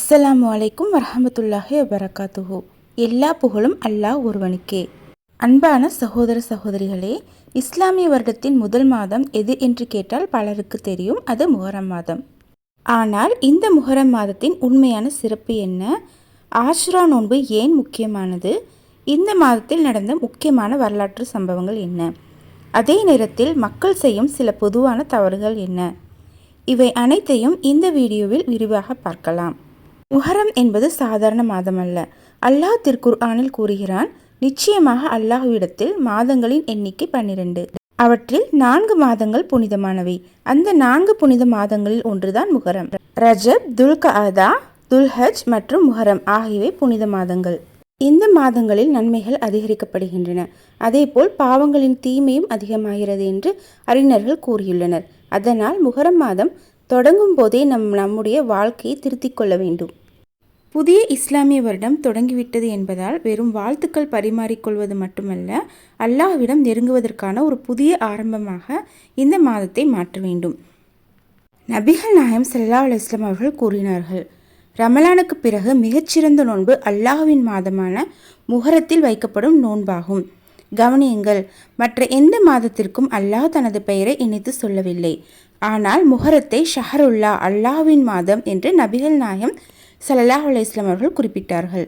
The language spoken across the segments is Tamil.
அஸ்ஸலாமு அலைக்கும் வரஹமத்துல்லாஹி வபரகாத்துஹு. எல்லா புகழும் அல்லாஹ் ஒருவனுக்கே. அன்பான சகோதர சகோதரிகளே, இஸ்லாமிய வருடத்தின் முதல் மாதம் எது என்று கேட்டால் பலருக்கு தெரியும், அது முஹர்ரம் மாதம். ஆனால் இந்த முஹர்ரம் மாதத்தின் உண்மையான சிறப்பு என்ன? ஆஷுரா நோன்பு ஏன் முக்கியமானது? இந்த மாதத்தில் நடந்த முக்கியமான வரலாற்று சம்பவங்கள் என்ன? அதே நேரத்தில் மக்கள் செய்யும் சில பொதுவான தவறுகள் என்ன? இவை அனைத்தையும் இந்த வீடியோவில் விரிவாக பார்க்கலாம். முஹர்ரம் என்பது சாதாரண மாதம் அல்ல. அல்லாஹ் திருக்குர்ஆனில் கூறுகிறான், நிச்சயமாக அல்லாஹ்விடத்தில் மாதங்களின் எண்ணிக்கை 12. அவற்றில் 4 மாதங்கள் புனிதமானவை. அந்த 4 புனித மாதங்களில் ஒன்றுதான் முஹர்ரம். ரஜப், துல்கஅதா, துல்ஹஜ் மற்றும் முஹர்ரம் ஆகியவை புனித மாதங்கள். இந்த மாதங்களில் நன்மைகள் அதிகரிக்கப்படுகின்றன. அதேபோல் பாவங்களின் தீமையும் அதிகமாகிறது என்று அறிஞர்கள் கூறியுள்ளனர். அதனால் முஹர்ரம் மாதம் தொடங்கும் போதே நம்முடைய வாழ்க்கையை திருத்திக் கொள்ள வேண்டும். புதிய இஸ்லாமிய வருடம் தொடங்கிவிட்டது என்பதால் வெறும் வாழ்த்துக்கள் பரிமாறிக்கொள்வது மட்டுமல்ல, அல்லாஹ்விடம் நெருங்குவதற்கான ஒரு புதிய ஆரம்பமாக இந்த மாதத்தை மாற்ற வேண்டும். நபிகள் நாயகம் ஸல்லல்லாஹு அலைஹி வஸல்லம் அவர்கள் கூறினார்கள், ரமலானுக்கு பிறகு மிகச்சிறந்த நோன்பு அல்லாஹ்வின் மாதமான முஹர்ரத்தில் வைக்கப்படும் நோன்பாகும். கவனியுங்கள், மற்ற எந்த மாதத்திற்கும் அல்லாஹ் தனது பெயரை இணைத்து சொல்லவில்லை. ஆனால் முஹர்ரத்தை ஷஹருல்லா, அல்லாஹ்வின் மாதம் என்று நபிகள் நாயகம் ஸல்லல்லாஹு அலைஹி வஸல்லம் அவர்கள் குறிப்பிட்டார்கள்.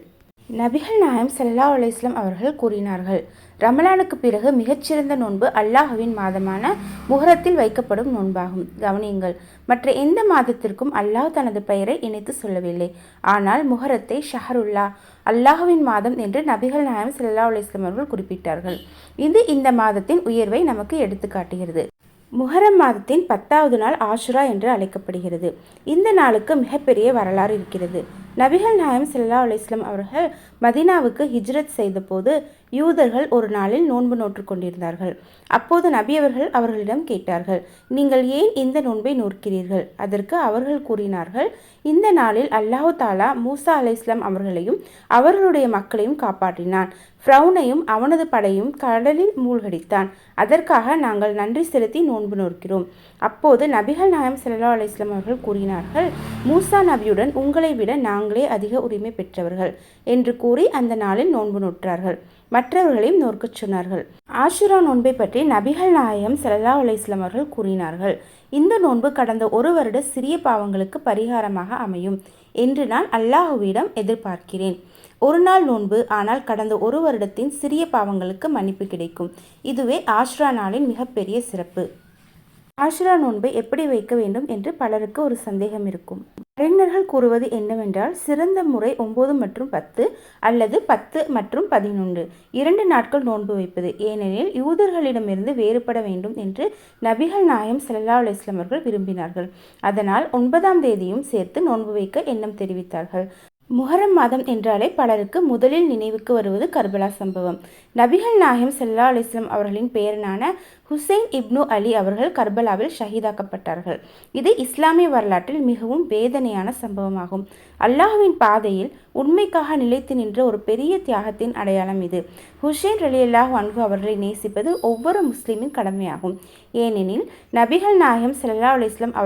நபிகள் நாயகம் ஸல்லல்லாஹு அலைஹி வஸல்லம் அவர்கள் கூறினார்கள், ரமலானுக்கு பிறகு மிகச்சிறந்த நோன்பு அல்லாஹ்வின் மாதமான முஹர்ரத்தில் வைக்கப்படும் நோன்பாகும். கவனியுங்கள், மற்ற எந்த மாதத்திற்கும் அல்லாஹ் தனது பெயரை இணைத்து சொல்லவில்லை. ஆனால் முஹர்ரத்தை ஷஹருல்லா, அல்லாஹ்வின் மாதம் என்று நபிகள் நாயகம் ஸல்லல்லாஹு அலைஹி வஸல்லம் அவர்கள் குறிப்பிட்டார்கள். இது இந்த மாதத்தின் உயர்வை நமக்கு எடுத்து காட்டுகிறது. முஹர்ரம் மாதத்தின் 10வது நாள் ஆஷுரா என்று அழைக்கப்படுகிறது. இந்த நாளுக்கு மிகப்பெரிய வரலாறு இருக்கிறது. நபிகள் நாயகம் ஸல்லல்லாஹு அலைஹி வஸல்லம் அவர்கள் மதீனாவுக்கு ஹிஜ்ரத் செய்தபோது யூதர்கள் ஒரு நாளில் நோன்பு நோற்று கொண்டிருந்தார்கள். அப்போது நபி அவர்கள் அவர்களிடம் கேட்டார்கள், நீங்கள் ஏன் இந்த நோன்பை நோக்கிறீர்கள்? அதற்கு அவர்கள் கூறினார்கள், இந்த நாளில் அல்லாஹு தாலா மூசா அலைஹிஸ்ஸலாம் அவர்களையும் அவர்களுடைய மக்களையும் காப்பாற்றினான். ஃபிரௌனையும் அவனது படையும் கடலில் மூழ்கடித்தான். அதற்காக நாங்கள் நன்றி செலுத்தி நோன்பு நோக்கிறோம். அப்போது நபிகள் நாயகம் ஸல்லல்லாஹு அலைஹி வஸல்லம் அவர்கள் கூறினார்கள், மூசா நபியுடன் உங்களை விட நாங்களே அதிக உரிமை பெற்றவர்கள் என்று கூறி அந்த நாளில் நோன்பு நோற்றார்கள். மற்றவர்களையும் நோற்கச் சொன்னார்கள். ஆஷுரா நோன்பை பற்றி நபிகள் நாயகம் ஸல்லல்லாஹு அலைஹி வஸல்லம் அவர்கள் கூறினார்கள், இந்த நோன்பு கடந்த ஒரு வருட சிறிய பாவங்களுக்கு பரிகாரமாக அமையும் என்று நான் அல்லாஹ்விடம் எதிர்பார்க்கிறேன். ஒரு நாள் நோன்பு, ஆனால் கடந்த ஒரு வருடத்தின் சிறிய பாவங்களுக்கு மன்னிப்பு கிடைக்கும். இதுவே ஆஷுரா நாளின் மிகப்பெரிய சிறப்பு. ஆஷுரா நோன்பை எப்படி வைக்க வேண்டும் என்று பலருக்கு ஒரு சந்தேகம் இருக்கும். அறிஞர்கள் கூறுவது என்னவென்றால், சிறந்த முறை 9 மற்றும் 10 அல்லது 10 மற்றும் 11 2 நாட்கள் நோன்பு வைப்பது. ஏனெனில் யூதர்களிடமிருந்து வேறுபட வேண்டும் என்று நபிகள் நாயகம் ஸல்லல்லாஹு அலைஹி வஸல்லம் அவர்கள் விரும்பினார்கள். அதனால் 9ஆம் தேதியும் சேர்த்து நோன்பு வைக்க எண்ணம் தெரிவித்தார்கள். முஹர்ரம் மாதம் என்றாலே பலருக்கு முதலில் நினைவுக்கு வருவது கர்பலா சம்பவம். நபிகள் நாயகம் ஸல்லல்லாஹு அலைஹி வஸல்லம் அவர்களின் பேரனான ஹுசைன் இப்னு அலி அவர்கள் கர்பலாவில் ஷஹீதாக்கப்பட்டார்கள். இது இஸ்லாமிய வரலாற்றில் மிகவும் வேதனையான சம்பவமாகும். அல்லாஹ்வின் பாதையில் உண்மைக்காக நிலைத்து நின்ற ஒரு பெரிய தியாகத்தின் அடையாளம் இது. ஹுசைன் ரலியல்லாஹு அன்ஹு அவர்களை நேசிப்பது ஒவ்வொரு முஸ்லிமின் கடமையாகும். ஏனெனில் நபிகள் நாயகம் ஸல்லல்லாஹு அலைஹி வஸல்லம்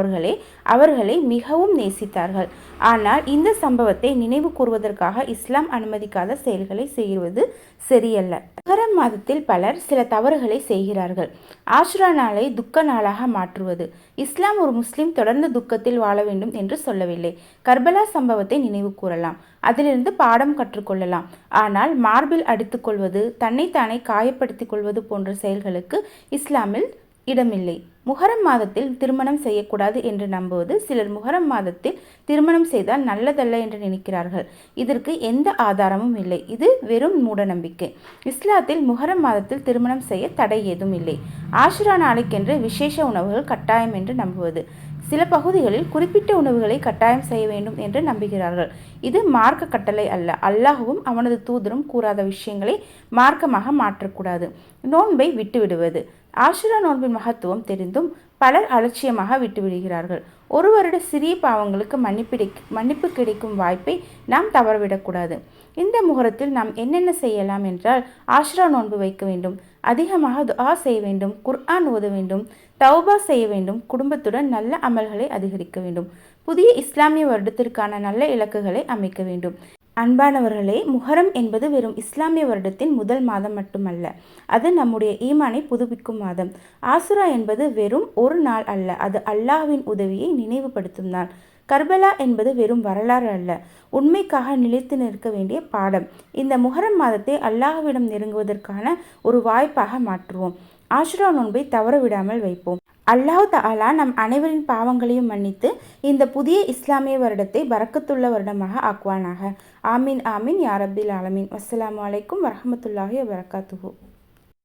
அவர்களை மிகவும் நேசித்தார்கள். ஆனால் இந்த சம்பவத்தை நினைவு கூறுவதற்காக இஸ்லாம் அனுமதிக்காத செயல்களை செய்வது சரியல்ல. முஹர்ரம் மாதத்தில் பலர் சில தவறுகளை செய்கிறார்கள். ஆஷுரா நாளை துக்க நாளாக மாற்றுவது. இஸ்லாம் ஒரு முஸ்லிம் தொடர்ந்து துக்கத்தில் வாழ வேண்டும் என்று சொல்லவில்லை. கர்பலா சம்பவத்தை நினைவு கூறலாம், அதிலிருந்து பாடம் கற்றுக்கொள்ளலாம். ஆனால் மார்பில் அடித்துக் கொள்வது, தன்னைத்தானே காயப்படுத்திக் கொள்வது போன்ற செயல்களுக்கு இஸ்லாமில் இடமில்லை. முஹர்ரம் மாதத்தில் திருமணம் செய்யக்கூடாது என்று நம்புவது. சிலர் முஹர்ரம் மாதத்தில் திருமணம் செய்தால் நல்லதல்ல என்று நினைக்கிறார்கள். இதற்கு எந்த ஆதாரமும் இல்லை. இது வெறும் மூடநம்பிக்கை. இஸ்லாத்தில் முஹர்ரம் மாதத்தில் திருமணம் செய்ய தடை ஏதும் இல்லை. ஆஷுரா நாளைக்கென்று விசேஷ உணவுகள் கட்டாயம் என்று நம்புவது. சில பகுதிகளில் குறிப்பிட்ட உணவுகளை கட்டாயம் செய்ய வேண்டும் என்று நம்புகிறார்கள். இது மார்க்க கட்டளை அல்ல. அல்லாஹ்வும் அவனது தூதரும் கூறாத விஷயங்களை மார்க்கமாக மாற்றக்கூடாது. நோன்பை விட்டுவிடுவது. ஆஷுரா நோன்பின் மகத்துவம் தெரிந்தும் பலர் அலட்சியமாக விட்டுவிடுகிறார்கள். ஒரு வருட சிறிய பாவங்களுக்கு மன்னிப்பு கிடைக்கும் வாய்ப்பை நாம் தவறவிடக்கூடாது. இந்த முஹர்ரத்தில் நாம் என்னென்ன செய்யலாம் என்றால், ஆஷுரா நோன்பு வைக்க வேண்டும், அதிகமாக துஆ செய்ய வேண்டும், குர்ஆன் ஓத வேண்டும், தௌபா செய்ய வேண்டும், குடும்பத்துடன் நல்ல அமல்களை அதிகரிக்க வேண்டும். புதிய இஸ்லாமிய வருடத்திற்கான நல்ல இலக்குகளை அமைக்க வேண்டும். அன்பானவர்களே, முஹரம் என்பது வெறும் இஸ்லாமிய வருடத்தின் முதல் மாதம் மட்டுமல்ல, அது நம்முடைய ஈமானை புதுப்பிக்கும் மாதம். ஆசுரா என்பது வெறும் ஒரு நாள் அல்ல, அது அல்லாஹ்வின் உதவியை நினைவுபடுத்தும் நாள். கர்பலா என்பது வெறும் வரலாறு அல்ல, உண்மைக்காக நிலைத்து நிற்க வேண்டிய பாடம். இந்த முஹரம் மாதத்தை அல்லாஹ்விடம் நெருங்குவதற்கான ஒரு வாய்ப்பாக மாற்றுவோம். ஆஷுரா நோன்பை தவற விடாமல் வைப்போம். அல்லாஹ் தஆலா நம் அனைவரின் பாவங்களையும் மன்னித்து இந்த புதிய இஸ்லாமிய வருடத்தை பரக்கத்துள்ள வருடமாக ஆக்குவானாக. ஆமீன் ஆமீன் யா ரப்பில் ஆலமீன். வஸ்ஸலாமு அலைக்கும் வரஹ்மத்துல்லாஹி வபரகாத்துஹு.